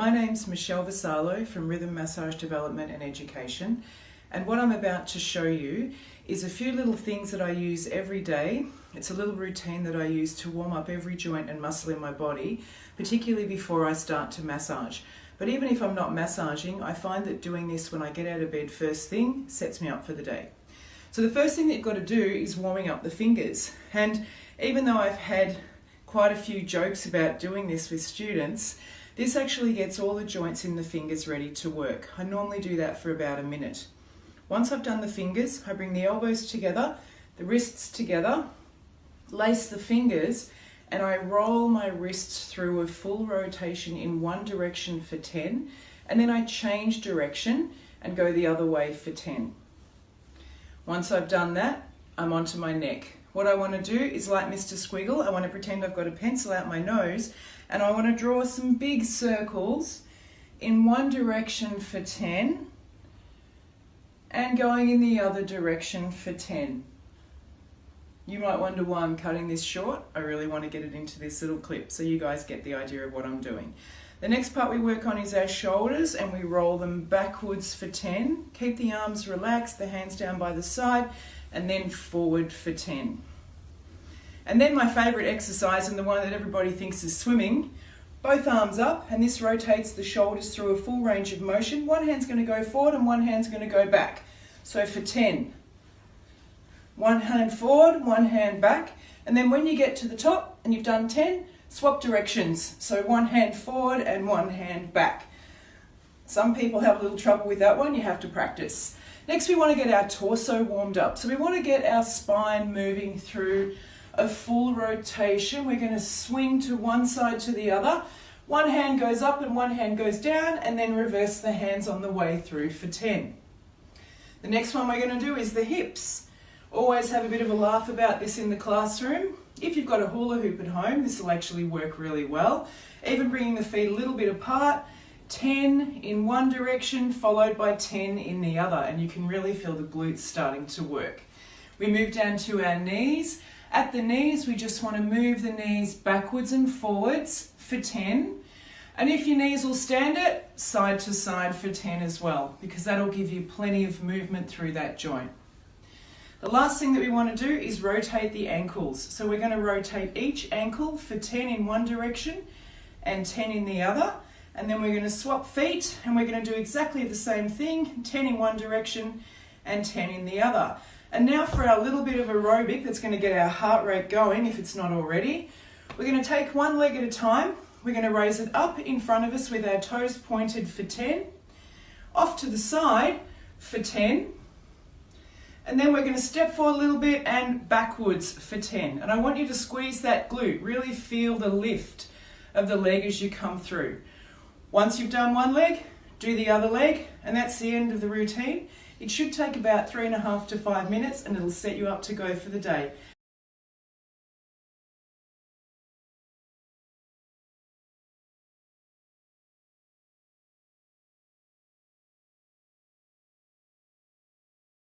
My name's Michelle Vassallo from Rhythm Massage Development and Education, and what I'm about to show you is a few little things that I use every day. It's a little routine that I use to warm up every joint and muscle in my body, particularly before I start to massage. But even if I'm not massaging, I find that doing this when I get out of bed first thing sets me up for the day. So the first thing that you've got to do is warming up the fingers. And even though I've had quite a few jokes about doing this with students, this actually gets all the joints in the fingers ready to work. I normally do that for about a minute. Once I've done the fingers, I bring the elbows together, the wrists together, lace the fingers, and I roll my wrists through a full rotation in one direction for 10, and then I change direction and go the other way for 10. Once I've done that, I'm onto my neck. What I want to do is, like Mr. Squiggle, I want to pretend I've got a pencil out my nose, and I want to draw some big circles in one direction for 10 and going in the other direction for 10. You might wonder why I'm cutting this short. I really want to get it into this little clip so you guys get the idea of what I'm doing. The next part we work on is our shoulders, and we roll them backwards for 10. Keep the arms relaxed, the hands down by the side, and then forward for 10. And then my favourite exercise, and the one that everybody thinks is swimming, both arms up, and this rotates the shoulders through a full range of motion. One hand's going to go forward and one hand's going to go back. So for 10, one hand forward, one hand back, and then when you get to the top and you've done 10, swap directions. So one hand forward and one hand back. Some people have a little trouble with that one, you have to practice. Next we want to get our torso warmed up. So we want to get our spine moving through a full rotation. We're going to swing to one side to the other. One hand goes up and one hand goes down, and then reverse the hands on the way through for 10. The next one we're going to do is the hips. Always have a bit of a laugh about this in the classroom. If you've got a hula hoop at home, this will actually work really well. Even bringing the feet a little bit apart, 10 in one direction followed by 10 in the other, and you can really feel the glutes starting to work. We move down to our knees. At the knees, we just want to move the knees backwards and forwards for 10. And if your knees will stand it, side to side for 10 as well, because that'll give you plenty of movement through that joint. The last thing that we want to do is rotate the ankles. So we're going to rotate each ankle for 10 in one direction and 10 in the other. And then we're going to swap feet, and we're going to do exactly the same thing, 10 in one direction and 10 in the other. And now for our little bit of aerobic that's going to get our heart rate going if it's not already. We're going to take one leg at a time. We're going to raise it up in front of us with our toes pointed for 10, off to the side for 10, and then we're going to step forward a little bit and backwards for 10. And I want you to squeeze that glute, really feel the lift of the leg as you come through. Once you've done one leg, do the other leg, and that's the end of the routine. It should take about 3.5 to 5 minutes, and it'll set you up to go for the day.